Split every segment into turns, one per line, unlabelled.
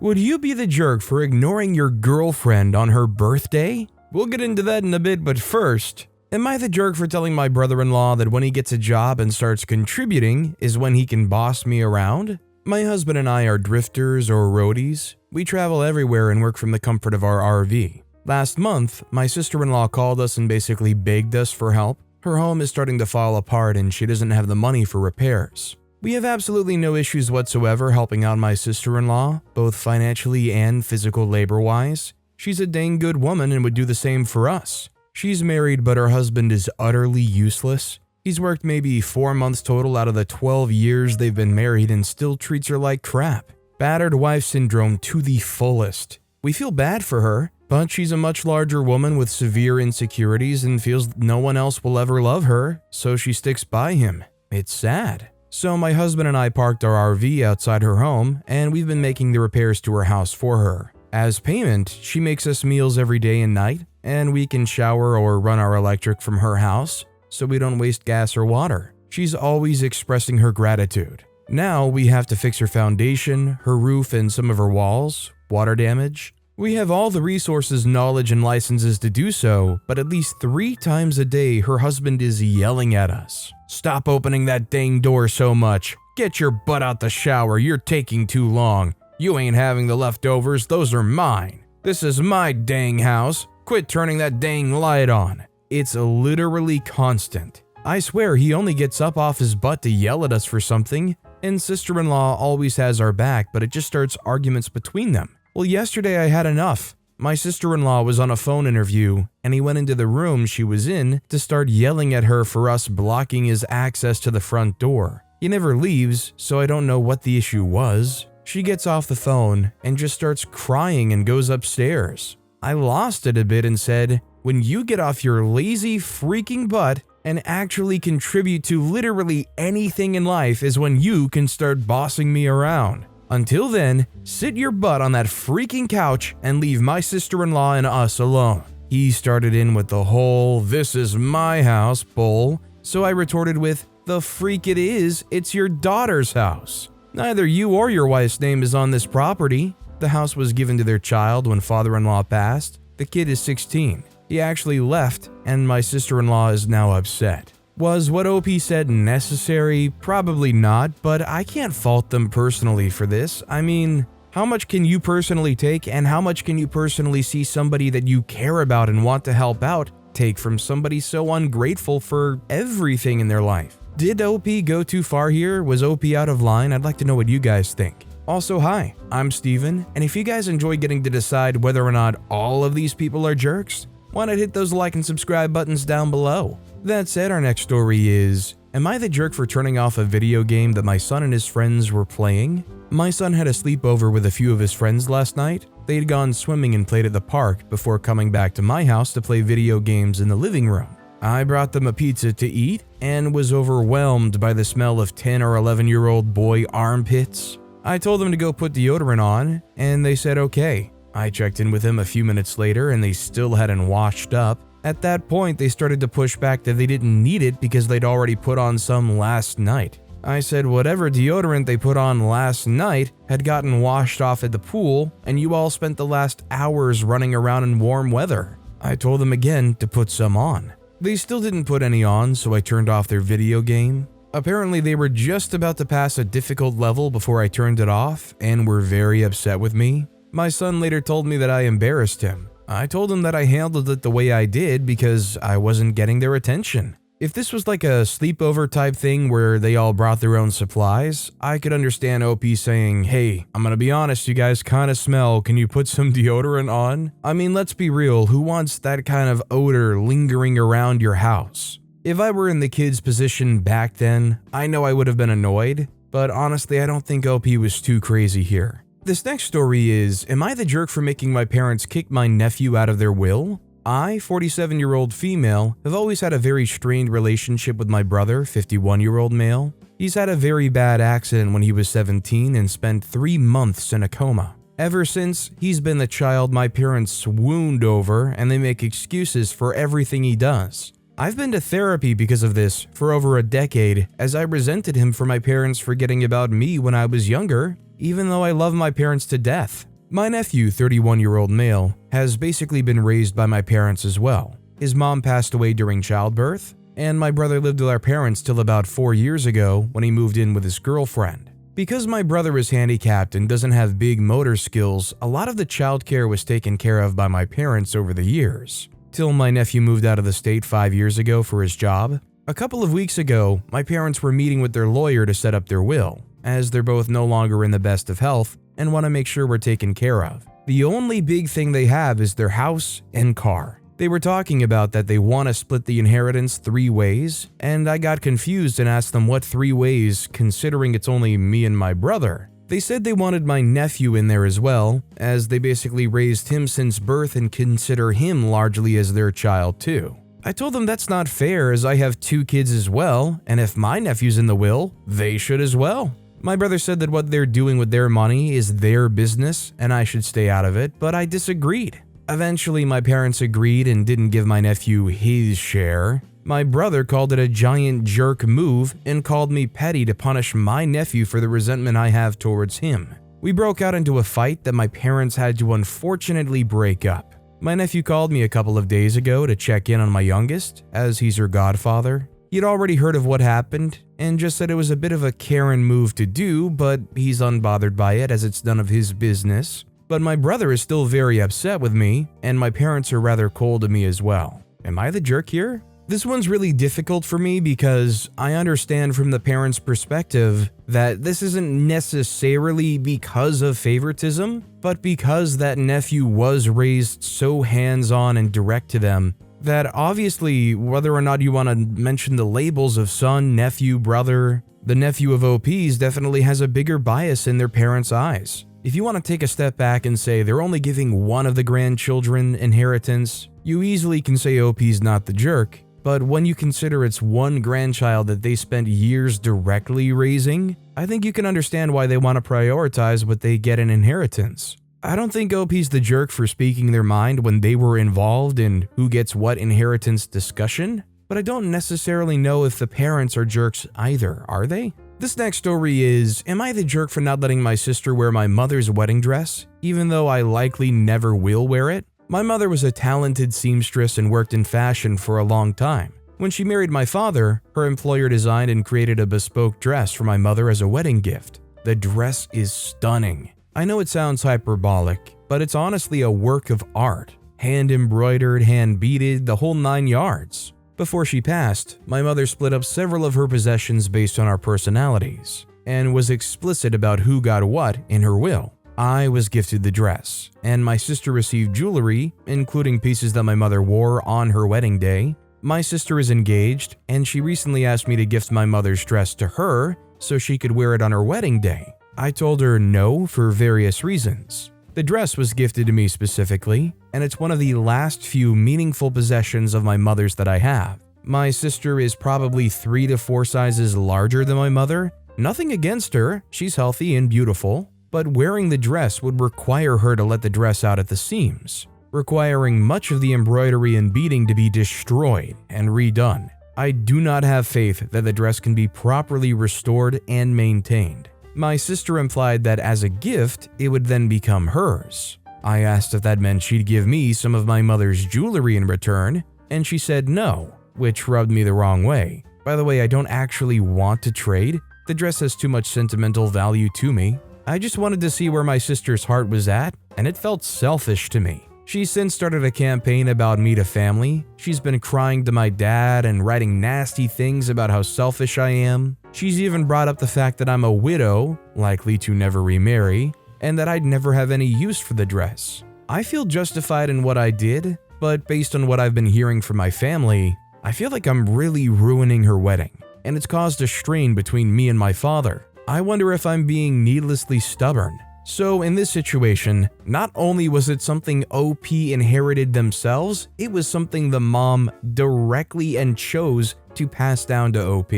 Would you be the jerk for ignoring your girlfriend on her birthday? We'll get into that in a bit, but first, am I the jerk for telling my brother-in-law that when he gets a job and starts contributing is when he can boss me around? My husband and I are drifters or roadies. We travel everywhere and work from the comfort of our RV. Last month, my sister-in-law called us and basically begged us for help. Her home is starting to fall apart and she doesn't have the money for repairs. We have absolutely no issues whatsoever helping out my sister-in-law, both financially and physical labor-wise. She's a dang good woman and would do the same for us. She's married, but her husband is utterly useless. He's worked maybe 4 months total out of the 12 years they've been married and still treats her like crap. Battered wife syndrome to the fullest. We feel bad for her, but she's a much larger woman with severe insecurities and feels no one else will ever love her, so she sticks by him. It's sad. So my husband and I parked our RV outside her home, and we've been making the repairs to her house for her. As payment, she makes us meals every day and night, and we can shower or run our electric from her house, so we don't waste gas or water. She's always expressing her gratitude. Now we have to fix her foundation, her roof, and some of her walls, water damage. We have all the resources, knowledge, and licenses to do so, but at least 3 times a day her husband is yelling at us. Stop opening that dang door so much. Get your butt out the shower, you're taking too long. You ain't having the leftovers, those are mine. This is my dang house. Quit turning that dang light on. It's literally constant. I swear he only gets up off his butt to yell at us for something, and sister-in-law always has our back, but it just starts arguments between them. Well, yesterday I had enough. My sister-in-law was on a phone interview, and he went into the room she was in to start yelling at her for us blocking his access to the front door. He never leaves, so I don't know what the issue was. She gets off the phone and just starts crying and goes upstairs. I lost it a bit and said, when you get off your lazy freaking butt and actually contribute to literally anything in life is when you can start bossing me around. Until then, sit your butt on that freaking couch and leave my sister-in-law and us alone. He started in with the whole "this is my house" bull, so I retorted with, the freak it is, it's your daughter's house. Neither you or your wife's name is on this property. The house was given to their child when father-in-law passed. The kid is 16. He actually left, and my sister-in-law is now upset. Was what OP said necessary? Probably not, but I can't fault them personally for this. I mean, how much can you personally take, and how much can you personally see somebody that you care about and want to help out take from somebody so ungrateful for everything in their life? Did OP go too far here? Was OP out of line? I'd like to know what you guys think. Also, hi, I'm Steven, and if you guys enjoy getting to decide whether or not all of these people are jerks, why not hit those like and subscribe buttons down below? That said, our next story is, am I the jerk for turning off a video game that my son and his friends were playing? My son had a sleepover with a few of his friends last night. They'd gone swimming and played at the park before coming back to my house to play video games in the living room. I brought them a pizza to eat and was overwhelmed by the smell of 10 or 11-year-old boy armpits. I told them to go put deodorant on, and they said okay. I checked in with them a few minutes later and they still hadn't washed up. At that point, they started to push back that they didn't need it because they'd already put on some last night. I said whatever deodorant they put on last night had gotten washed off at the pool, and you all spent the last hours running around in warm weather. I told them again to put some on. They still didn't put any on, so I turned off their video game. Apparently, they were just about to pass a difficult level before I turned it off and were very upset with me. My son later told me that I embarrassed him. I told him that I handled it the way I did because I wasn't getting their attention. If this was like a sleepover type thing where they all brought their own supplies, I could understand OP saying, hey, I'm gonna be honest, you guys kinda smell, can you put some deodorant on? I mean, let's be real, who wants that kind of odor lingering around your house? If I were in the kid's position back then, I know I would have been annoyed, but honestly, I don't think OP was too crazy here. This next story is, am I the jerk for making my parents kick my nephew out of their will? I, 47-year-old female, have always had a very strained relationship with my brother, 51-year-old male. He's had a very bad accident when he was 17 and spent 3 months in a coma. Ever since, he's been the child my parents swooned over, and they make excuses for everything he does. I've been to therapy because of this for over a decade, as I resented him for my parents forgetting about me when I was younger, even though I love my parents to death. My nephew, 31-year-old male, has basically been raised by my parents as well. His mom passed away during childbirth, and my brother lived with our parents till about 4 years ago when he moved in with his girlfriend. Because my brother is handicapped and doesn't have big motor skills, a lot of the childcare was taken care of by my parents over the years. Till my nephew moved out of the state 5 years ago for his job. A couple of weeks ago, my parents were meeting with their lawyer to set up their will, as they're both no longer in the best of health and want to make sure we're taken care of. The only big thing they have is their house and car. They were talking about that they want to split the inheritance 3 ways, and I got confused and asked them what 3 ways, considering it's only me and my brother. They said they wanted my nephew in there as well, as they basically raised him since birth and consider him largely as their child too. I told them that's not fair, as I have 2 kids as well, and if my nephew's in the will, they should as well. My brother said that what they're doing with their money is their business and I should stay out of it, but I disagreed. Eventually, my parents agreed and didn't give my nephew his share. My brother called it a giant jerk move and called me petty to punish my nephew for the resentment I have towards him. We broke out into a fight that my parents had to unfortunately break up. My nephew called me a couple of days ago to check in on my youngest, as he's her godfather. He'd already heard of what happened and just said it was a bit of a Karen move to do, but he's unbothered by it as it's none of his business. But my brother is still very upset with me, and my parents are rather cold to me as well. Am I the jerk here? This one's really difficult for me because I understand from the parents' perspective that this isn't necessarily because of favoritism, but because that nephew was raised so hands-on and direct to them that obviously, whether or not you want to mention the labels of son, nephew, brother, the nephew of OPs definitely has a bigger bias in their parents' eyes. If you want to take a step back and say they're only giving one of the grandchildren inheritance, you easily can say OP's not the jerk. But when you consider it's one grandchild that they spent years directly raising, I think you can understand why they want to prioritize what they get in inheritance. I don't think OP's the jerk for speaking their mind when they were involved in who gets what inheritance discussion, but I don't necessarily know if the parents are jerks either, are they? This next story is, am I the jerk for not letting my sister wear my mother's wedding dress, even though I likely never will wear it? My mother was a talented seamstress and worked in fashion for a long time. When she married my father, her employer designed and created a bespoke dress for my mother as a wedding gift. The dress is stunning. I know it sounds hyperbolic, but it's honestly a work of art. Hand embroidered, hand beaded, the whole 9 yards. Before she passed, my mother split up several of her possessions based on our personalities, and was explicit about who got what in her will. I was gifted the dress, and my sister received jewelry, including pieces that my mother wore on her wedding day. My sister is engaged, and she recently asked me to gift my mother's dress to her so she could wear it on her wedding day. I told her no for various reasons. The dress was gifted to me specifically, and it's one of the last few meaningful possessions of my mother's that I have. My sister is probably 3 to 4 sizes larger than my mother. Nothing against her, she's healthy and beautiful, but wearing the dress would require her to let the dress out at the seams, requiring much of the embroidery and beading to be destroyed and redone. I do not have faith that the dress can be properly restored and maintained. My sister implied that as a gift, it would then become hers. I asked if that meant she'd give me some of my mother's jewelry in return, and she said no, which rubbed me the wrong way. By the way, I don't actually want to trade. The dress has too much sentimental value to me. I just wanted to see where my sister's heart was at, and it felt selfish to me. She's since started a campaign about me to family. She's been crying to my dad and writing nasty things about how selfish I am. She's even brought up the fact that I'm a widow, likely to never remarry, and that I'd never have any use for the dress. I feel justified in what I did, but based on what I've been hearing from my family, I feel like I'm really ruining her wedding, and it's caused a strain between me and my father. I wonder if I'm being needlessly stubborn. So in this situation, not only was it something OP inherited themselves, it was something the mom directly and chose to pass down to OP.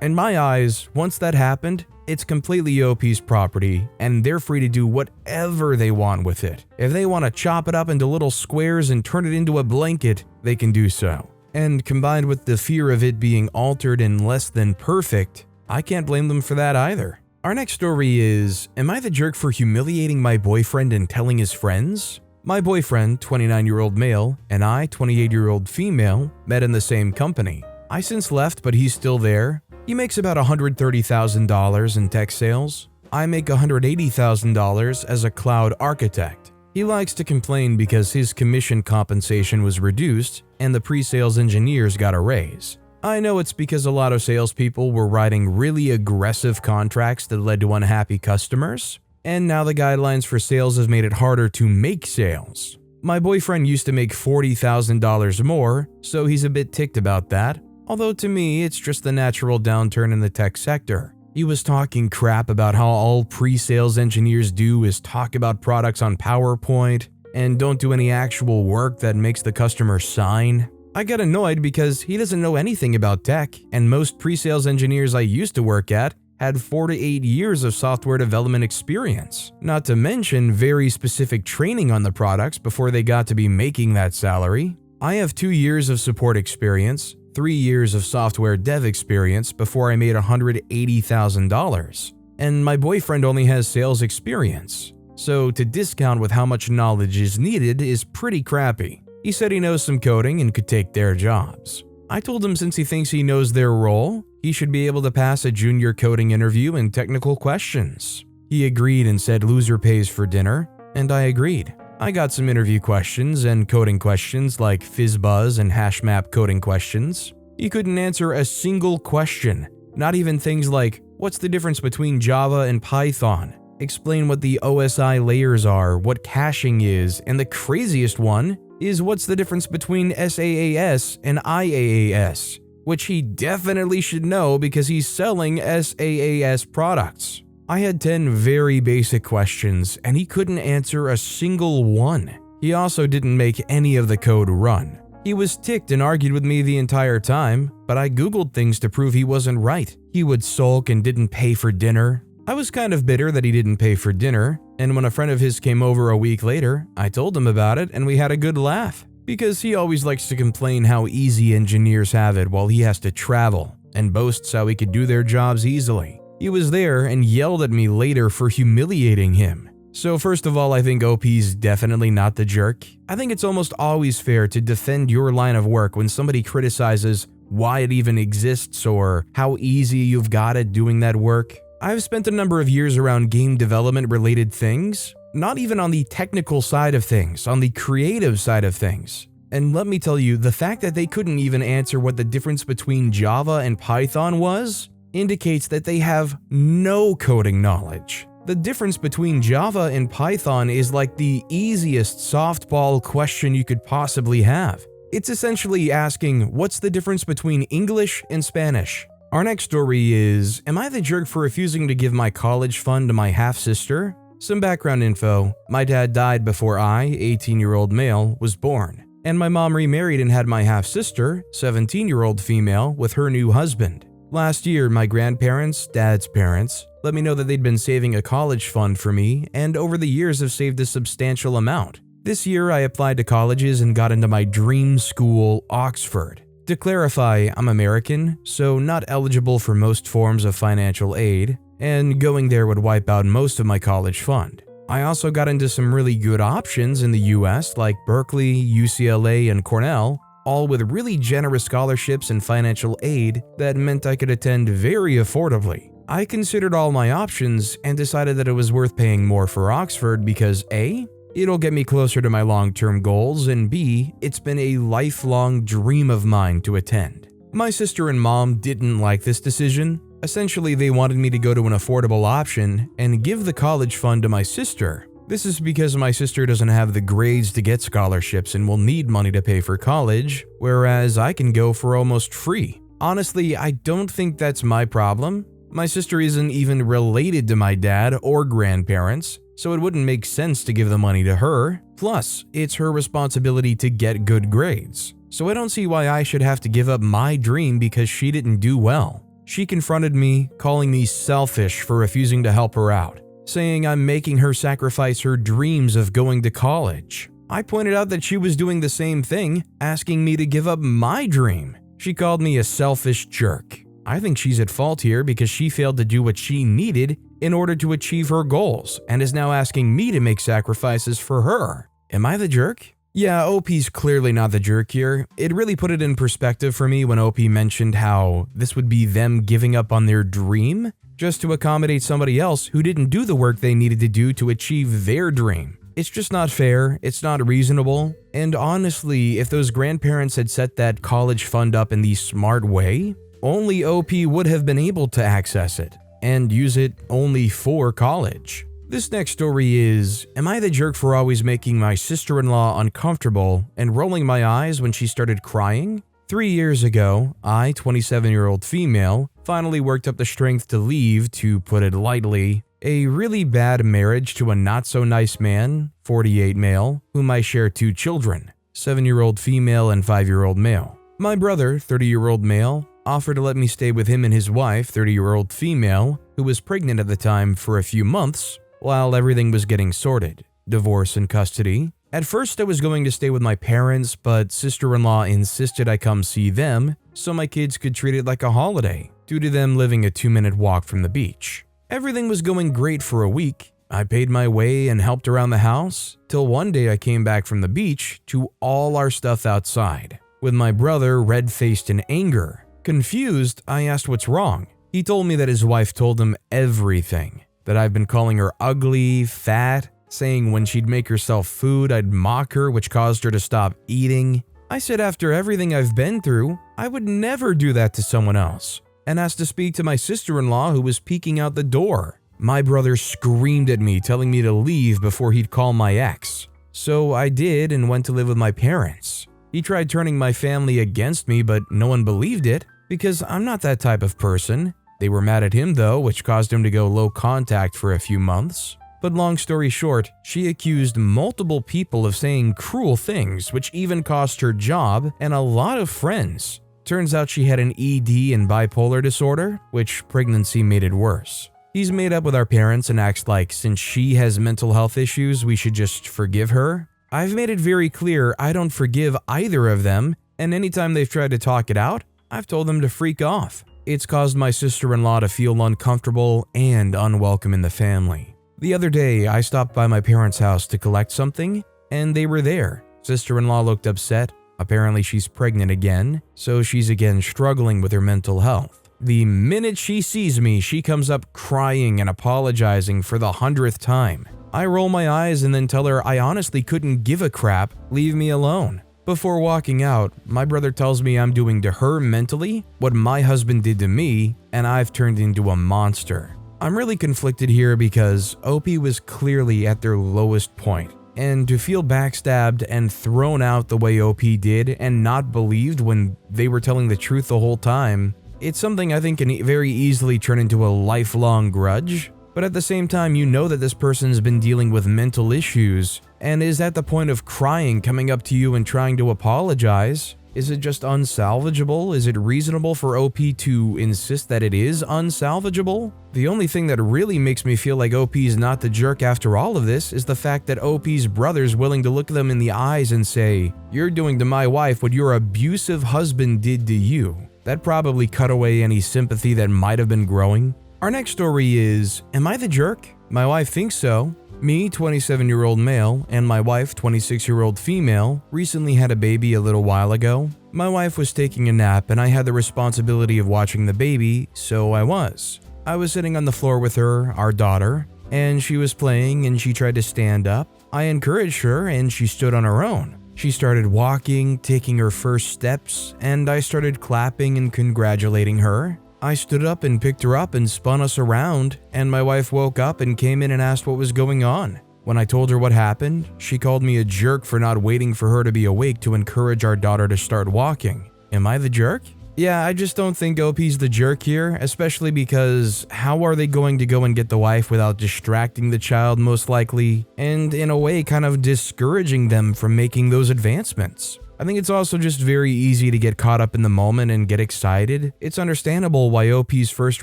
In my eyes, once that happened, it's completely OP's property, and they're free to do whatever they want with it. If they want to chop it up into little squares and turn it into a blanket, they can do so. And combined with the fear of it being altered and less than perfect, I can't blame them for that either. Our next story is, am I the jerk for humiliating my boyfriend and telling his friends? My boyfriend, 29-year-old male, and I, 28-year-old female, met in the same company. I since left, but he's still there. He makes about $130,000 in tech sales. I make $180,000 as a cloud architect. He likes to complain because his commission compensation was reduced and the pre-sales engineers got a raise. I know it's because a lot of salespeople were writing really aggressive contracts that led to unhappy customers, and now the guidelines for sales have made it harder to make sales. My boyfriend used to make $40,000 more, so he's a bit ticked about that, although to me it's just the natural downturn in the tech sector. He was talking crap about how all pre-sales engineers do is talk about products on PowerPoint and don't do any actual work that makes the customer sign. I got annoyed because he doesn't know anything about tech, and most pre-sales engineers I used to work at had 4 to 8 years of software development experience, not to mention very specific training on the products before they got to be making that salary. I have 2 years of support experience, 3 years of software dev experience before I made $180,000, and my boyfriend only has sales experience, so to discount with how much knowledge is needed is pretty crappy. He said he knows some coding and could take their jobs. I told him since he thinks he knows their role, he should be able to pass a junior coding interview and technical questions. He agreed and said loser pays for dinner, and I agreed. I got some interview questions and coding questions like FizzBuzz and HashMap coding questions. He couldn't answer a single question, not even things like, what's the difference between Java and Python? Explain what the OSI layers are, what caching is, and the craziest one is what's the difference between SaaS and IaaS, which he definitely should know because he's selling SaaS products. I had 10 very basic questions and he couldn't answer a single one. He also didn't make any of the code run. He was ticked and argued with me the entire time, but I googled things to prove he wasn't right. He would sulk and didn't pay for dinner. I was kind of bitter that he didn't pay for dinner, and when a friend of his came over a week later, I told him about it and we had a good laugh. Because he always likes to complain how easy engineers have it while he has to travel, and boasts how he could do their jobs easily. He was there and yelled at me later for humiliating him. So first of all, I think OP's definitely not the jerk. I think it's almost always fair to defend your line of work when somebody criticizes why it even exists or how easy you've got it doing that work. I've spent a number of years around game development related things, not even on the technical side of things, on the creative side of things. And let me tell you, the fact that they couldn't even answer what the difference between Java and Python was indicates that they have no coding knowledge. The difference between Java and Python is like the easiest softball question you could possibly have. It's essentially asking, what's the difference between English and Spanish? Our next story is, am I the jerk for refusing to give my college fund to my half-sister? Some background info. My dad died before I, 18-year-old male, was born, and my mom remarried and had my half-sister, 17-year-old female, with her new husband. Last year, my grandparents, dad's parents, let me know that they'd been saving a college fund for me and over the years have saved a substantial amount. This year, I applied to colleges and got into my dream school, Oxford. To clarify, I'm American, so not eligible for most forms of financial aid, and going there would wipe out most of my college fund. I also got into some really good options in the US like Berkeley, UCLA, and Cornell, all with really generous scholarships and financial aid that meant I could attend very affordably. I considered all my options and decided that it was worth paying more for Oxford because A, it'll get me closer to my long-term goals, and B, it's been a lifelong dream of mine to attend. My sister and mom didn't like this decision. Essentially, they wanted me to go to an affordable option and give the college fund to my sister. This is because my sister doesn't have the grades to get scholarships and will need money to pay for college, whereas I can go for almost free. Honestly, I don't think that's my problem. My sister isn't even related to my dad or grandparents, so it wouldn't make sense to give the money to her. Plus, it's her responsibility to get good grades. So I don't see why I should have to give up my dream because she didn't do well. She confronted me, calling me selfish for refusing to help her out, saying I'm making her sacrifice her dreams of going to college. I pointed out that she was doing the same thing, asking me to give up my dream. She called me a selfish jerk. I think she's at fault here because she failed to do what she needed in order to achieve her goals and is now asking me to make sacrifices for her. Am I the jerk? Yeah, OP's clearly not the jerk here. It really put it in perspective for me when OP mentioned how this would be them giving up on their dream just to accommodate somebody else who didn't do the work they needed to do to achieve their dream. It's just not fair, it's not reasonable, and honestly, if those grandparents had set that college fund up in the smart way, only OP would have been able to access it and use it only for college. This next story is, am I the jerk for always making my sister-in-law uncomfortable and rolling my eyes when she started crying? 3 years ago, I, 27-year-old female, finally worked up the strength to leave, to put it lightly, a really bad marriage to a not-so-nice man, 48 male, whom I share 2 children, 7-year-old female and 5-year-old male. My brother, 30-year-old male, offered to let me stay with him and his wife, 30-year-old female, who was pregnant at the time, for a few months, while everything was getting sorted, divorce and custody. At first I was going to stay with my parents, but sister-in-law insisted I come see them so my kids could treat it like a holiday, due to them living a 2-minute walk from the beach. Everything was going great for a week. I paid my way and helped around the house, till one day I came back from the beach to all our stuff outside, with my brother red-faced in anger. Confused, I asked what's wrong. He told me that his wife told him everything. That I've been calling her ugly, fat, saying when she'd make herself food, I'd mock her, which caused her to stop eating. I said after everything I've been through, I would never do that to someone else, and asked to speak to my sister-in-law who was peeking out the door. My brother screamed at me, telling me to leave before he'd call my ex. So I did and went to live with my parents. He tried turning my family against me, but no one believed it, because I'm not that type of person. They were mad at him though, which caused him to go low contact for a few months. But long story short, she accused multiple people of saying cruel things, which even cost her job and a lot of friends. Turns out she had an ED and bipolar disorder, which pregnancy made it worse. He's made up with our parents and acts like since she has mental health issues, we should just forgive her. I've made it very clear I don't forgive either of them, and anytime they've tried to talk it out, I've told them to freak off. It's caused my sister-in-law to feel uncomfortable and unwelcome in the family. The other day, I stopped by my parents' house to collect something, and they were there. Sister-in-law looked upset. Apparently she's pregnant again, so she's again struggling with her mental health. The minute she sees me, she comes up crying and apologizing for the 100th time. I roll my eyes and then tell her I honestly couldn't give a crap, leave me alone. Before walking out, my brother tells me I'm doing to her mentally what my husband did to me, and I've turned into a monster. I'm really conflicted here because OP was clearly at their lowest point, and to feel backstabbed and thrown out the way OP did and not believed when they were telling the truth the whole time, it's something I think can very easily turn into a lifelong grudge. But at the same time, you know that this person's been dealing with mental issues and is at the point of crying, coming up to you and trying to apologize. Is it just unsalvageable? Is it reasonable for OP to insist that it is unsalvageable? The only thing that really makes me feel like OP is not the jerk after all of this is the fact that OP's brother's willing to look them in the eyes and say, "You're doing to my wife what your abusive husband did to you." That probably cut away any sympathy that might have been growing. Our next story is, am I the jerk? My wife thinks so. Me, 27-year-old male, and my wife, 26-year-old female, recently had a baby a little while ago. My wife was taking a nap and I had the responsibility of watching the baby, so I was. I was sitting on the floor with her, our daughter, and she was playing and she tried to stand up. I encouraged her and she stood on her own. She started walking, taking her first steps, and I started clapping and congratulating her. I stood up and picked her up and spun us around, and my wife woke up and came in and asked what was going on. When I told her what happened, she called me a jerk for not waiting for her to be awake to encourage our daughter to start walking. Am I the jerk? Yeah, I just don't think OP's the jerk here, especially because how are they going to go and get the wife without distracting the child most likely, and in a way kind of discouraging them from making those advancements? I think it's also just very easy to get caught up in the moment and get excited. It's understandable why OP's first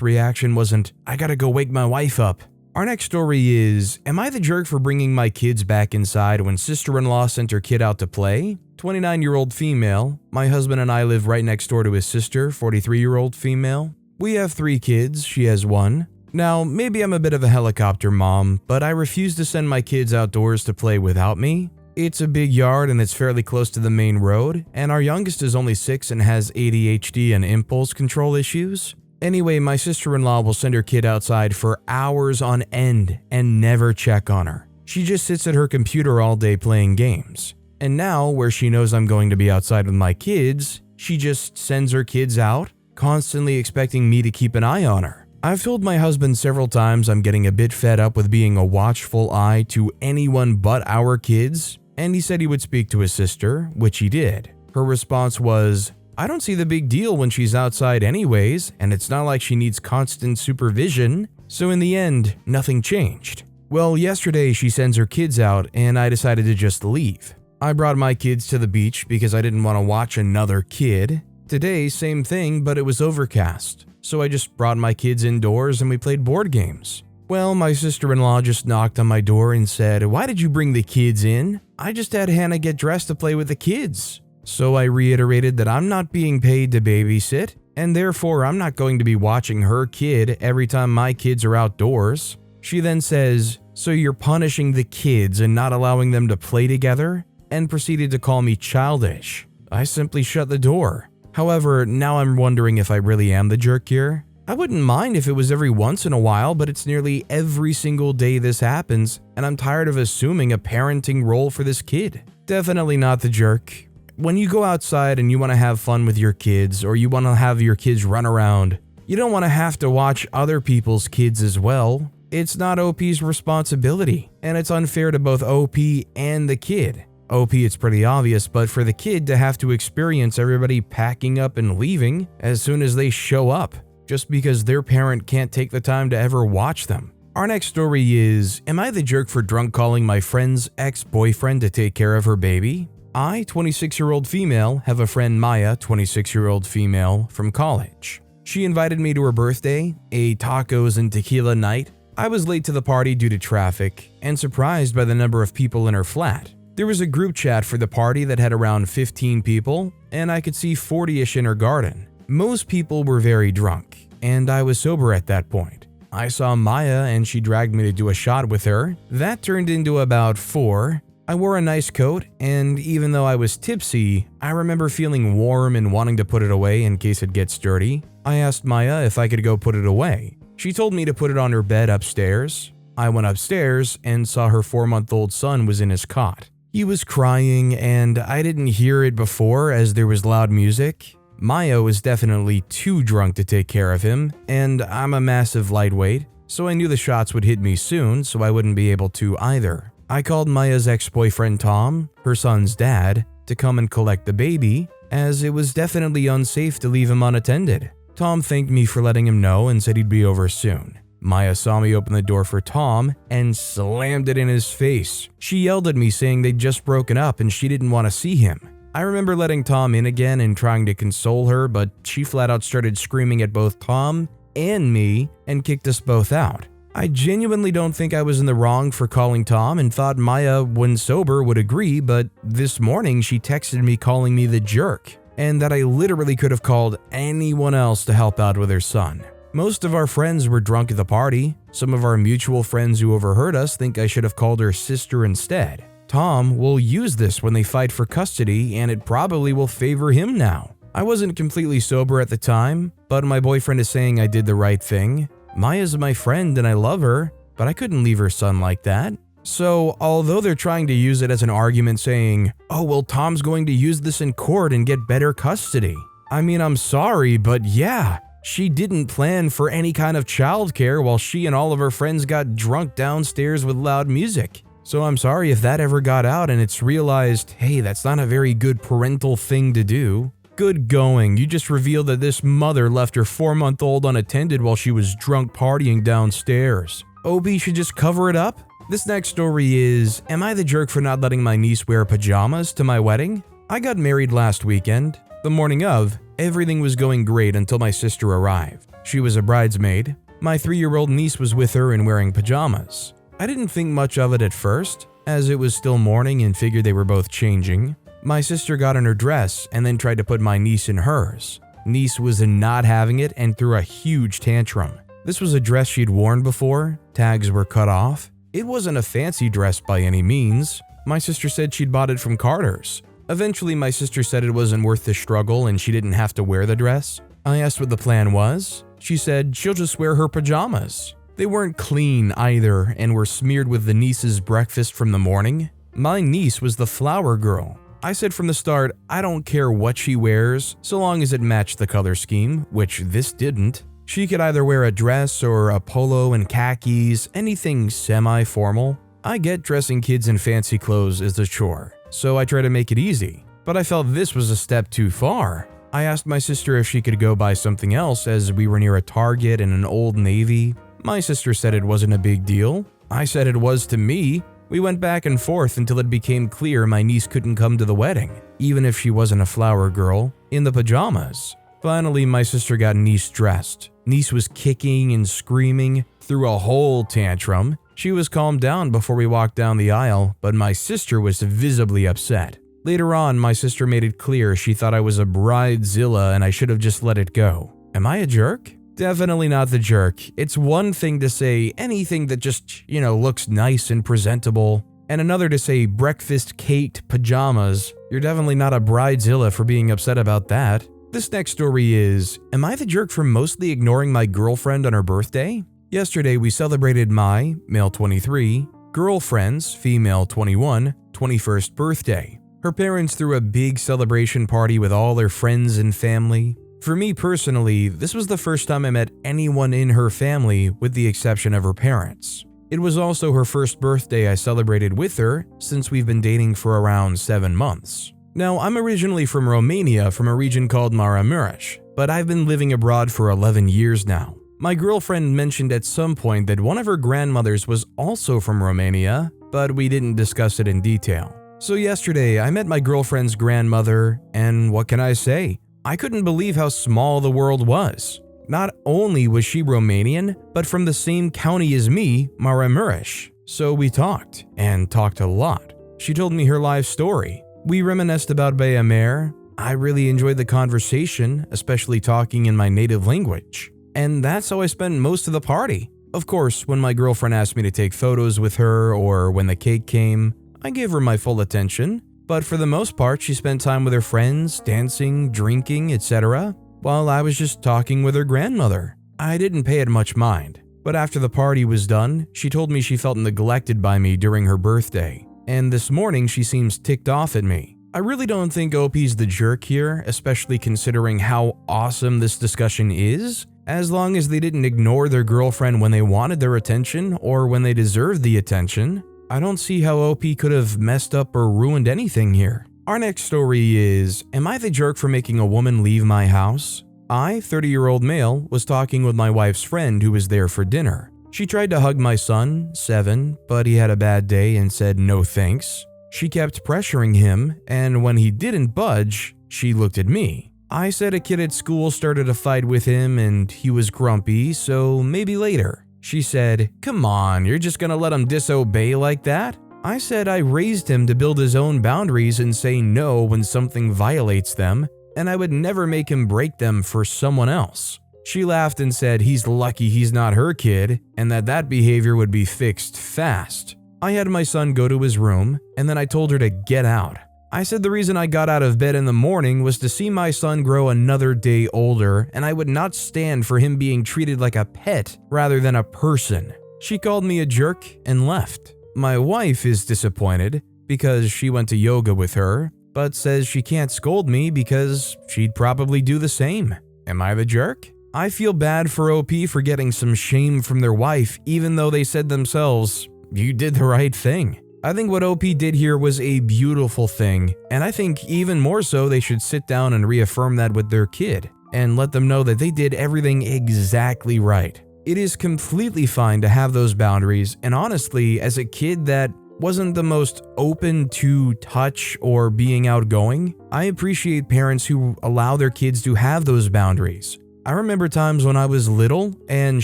reaction wasn't, "I gotta go wake my wife up." Our next story is, am I the jerk for bringing my kids back inside when sister-in-law sent her kid out to play? 29-year-old female. My husband and I live right next door to his sister, 43-year-old female. We have 3 kids, she has 1. Now, maybe I'm a bit of a helicopter mom, but I refuse to send my kids outdoors to play without me. It's a big yard and it's fairly close to the main road, and our youngest is only 6 and has ADHD and impulse control issues. Anyway, my sister-in-law will send her kid outside for hours on end and never check on her. She just sits at her computer all day playing games. And now, where she knows I'm going to be outside with my kids, she just sends her kids out, constantly expecting me to keep an eye on her. I've told my husband several times I'm getting a bit fed up with being a watchful eye to anyone but our kids, and he said he would speak to his sister, which he did. Her response was, "I don't see the big deal when she's outside anyways, and it's not like she needs constant supervision." So in the end, nothing changed. Well, yesterday she sends her kids out and I decided to just leave. I brought my kids to the beach because I didn't want to watch another kid. Today, same thing, but it was overcast. So I just brought my kids indoors and we played board games. Well, my sister-in-law just knocked on my door and said, "Why did you bring the kids in? I just had Hannah get dressed to play with the kids." So I reiterated that I'm not being paid to babysit, and therefore I'm not going to be watching her kid every time my kids are outdoors. She then says, "So you're punishing the kids and not allowing them to play together?" and proceeded to call me childish. I simply shut the door. However, now I'm wondering if I really am the jerk here. I wouldn't mind if it was every once in a while, but it's nearly every single day this happens, and I'm tired of assuming a parenting role for this kid. Definitely not the jerk. When you go outside and you want to have fun with your kids, or you want to have your kids run around, you don't want to have to watch other people's kids as well. It's not OP's responsibility, and it's unfair to both OP and the kid. OP, it's pretty obvious, but for the kid to have to experience everybody packing up and leaving as soon as they show up, just because their parent can't take the time to ever watch them. Our next story is, am I the jerk for drunk calling my friend's ex-boyfriend to take care of her baby? I, 26-year-old female, have a friend Maya, 26-year-old female, from college. She invited me to her birthday, a tacos and tequila night. I was late to the party due to traffic, and surprised by the number of people in her flat. There was a group chat for the party that had around 15 people, and I could see 40-ish in her garden. Most people were very drunk, and I was sober at that point. I saw Maya and she dragged me to do a shot with her. That turned into about 4. I wore a nice coat, and even though I was tipsy, I remember feeling warm and wanting to put it away in case it gets dirty. I asked Maya if I could go put it away. She told me to put it on her bed upstairs. I went upstairs and saw her 4-month-old son was in his cot. He was crying, and I didn't hear it before as there was loud music. Maya was definitely too drunk to take care of him, and I'm a massive lightweight, so I knew the shots would hit me soon, so I wouldn't be able to either. I called Maya's ex-boyfriend Tom, her son's dad, to come and collect the baby, as it was definitely unsafe to leave him unattended. Tom thanked me for letting him know and said he'd be over soon. Maya saw me open the door for Tom and slammed it in his face. She yelled at me saying they'd just broken up and she didn't want to see him. I remember letting Tom in again and trying to console her, but she flat out started screaming at both Tom and me and kicked us both out. I genuinely don't think I was in the wrong for calling Tom and thought Maya, when sober, would agree, but this morning she texted me calling me the jerk, and that I literally could have called anyone else to help out with her son. Most of our friends were drunk at the party. Some of our mutual friends who overheard us think I should have called her sister instead. Tom will use this when they fight for custody, and it probably will favor him now. I wasn't completely sober at the time, but my boyfriend is saying I did the right thing. Maya's my friend and I love her, but I couldn't leave her son like that. So, although they're trying to use it as an argument saying, "Oh, well, Tom's going to use this in court and get better custody." I mean, I'm sorry, but yeah. She didn't plan for any kind of childcare while she and all of her friends got drunk downstairs with loud music. So I'm sorry if that ever got out and it's realized, hey, that's not a very good parental thing to do. Good going, you just revealed that this mother left her 4-month-old unattended while she was drunk partying downstairs. OB should just cover it up? This next story is, am I the jerk for not letting my niece wear pajamas to my wedding? I got married last weekend. The morning of, everything was going great until my sister arrived. She was a bridesmaid. My 3-year-old niece was with her and wearing pajamas. I didn't think much of it at first, as it was still morning and figured they were both changing. My sister got in her dress and then tried to put my niece in hers. Niece was not having it and threw a huge tantrum. This was a dress she'd worn before, tags were cut off. It wasn't a fancy dress by any means. My sister said she'd bought it from Carter's. Eventually, my sister said it wasn't worth the struggle and she didn't have to wear the dress. I asked what the plan was. She said she'll just wear her pajamas. They weren't clean either and were smeared with the niece's breakfast from the morning. My niece was the flower girl. I said from the start, I don't care what she wears, so long as it matched the color scheme, which this didn't. She could either wear a dress or a polo and khakis, anything semi-formal. I get dressing kids in fancy clothes is a chore, so I try to make it easy. But I felt this was a step too far. I asked my sister if she could go buy something else as we were near a Target and an Old Navy. My sister said it wasn't a big deal. I said it was to me. We went back and forth until it became clear my niece couldn't come to the wedding, even if she wasn't a flower girl, in the pajamas. Finally, my sister got niece dressed. Niece was kicking and screaming, threw a whole tantrum. She was calmed down before we walked down the aisle, but my sister was visibly upset. Later on, my sister made it clear she thought I was a bridezilla and I should have just let it go. Am I a jerk? Definitely not the jerk. It's one thing to say anything that just, looks nice and presentable, and another to say breakfast Kate pajamas. You're definitely not a bridezilla for being upset about that. This next story is, am I the jerk for mostly ignoring my girlfriend on her birthday? Yesterday we celebrated my, male 23, girlfriend's, female 21, 21st birthday. Her parents threw a big celebration party with all her friends and family. For me personally, this was the first time I met anyone in her family with the exception of her parents. It was also her first birthday I celebrated with her since we've been dating for around 7 months. Now, I'm originally from Romania, from a region called Maramuresh, but I've been living abroad for 11 years now. My girlfriend mentioned at some point that one of her grandmothers was also from Romania, but we didn't discuss it in detail. So yesterday, I met my girlfriend's grandmother, and what can I say? I couldn't believe how small the world was. Not only was she Romanian, but from the same county as me, Maramuresh. So we talked, and talked a lot. She told me her life story. We reminisced about Baia Mare. I really enjoyed the conversation, especially talking in my native language. And that's how I spent most of the party. Of course, when my girlfriend asked me to take photos with her or when the cake came, I gave her my full attention, but for the most part, she spent time with her friends, dancing, drinking, etc., while I was just talking with her grandmother. I didn't pay it much mind, but after the party was done, she told me she felt neglected by me during her birthday, and this morning she seems ticked off at me. I really don't think OP's the jerk here, especially considering how awesome this discussion is, as long as they didn't ignore their girlfriend when they wanted their attention or when they deserved the attention. I don't see how OP could have messed up or ruined anything here. Our next story is, am I the jerk for making a woman leave my house? I, 30-year-old male, was talking with my wife's friend who was there for dinner. She tried to hug my son, 7, but he had a bad day and said no thanks. She kept pressuring him, and when he didn't budge, she looked at me. I said a kid at school started a fight with him and he was grumpy, so maybe later. She said, come on, you're just gonna let him disobey like that? I said I raised him to build his own boundaries and say no when something violates them, and I would never make him break them for someone else. She laughed and said he's lucky he's not her kid, and that behavior would be fixed fast. I had my son go to his room, and then I told her to get out. I said the reason I got out of bed in the morning was to see my son grow another day older, and I would not stand for him being treated like a pet rather than a person. She called me a jerk and left. My wife is disappointed because she went to yoga with her, but says she can't scold me because she'd probably do the same. Am I the jerk? I feel bad for OP for getting some shame from their wife, even though they said themselves, you did the right thing. I think what OP did here was a beautiful thing, and I think even more so they should sit down and reaffirm that with their kid, and let them know that they did everything exactly right. It is completely fine to have those boundaries, and honestly, as a kid that wasn't the most open to touch or being outgoing, I appreciate parents who allow their kids to have those boundaries. I remember times when I was little and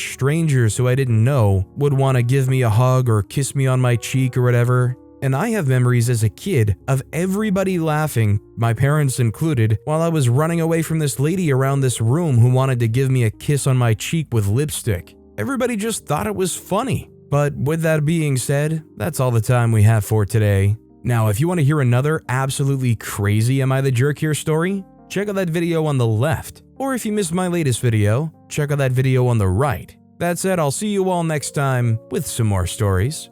strangers who I didn't know would want to give me a hug or kiss me on my cheek or whatever, and I have memories as a kid of everybody laughing, my parents included, while I was running away from this lady around this room who wanted to give me a kiss on my cheek with lipstick. Everybody just thought it was funny. But with that being said, that's all the time we have for today. Now, if you want to hear another absolutely crazy Am I the Jerk Here story, check out that video on the left. Or if you missed my latest video, check out that video on the right. That said, I'll see you all next time with some more stories.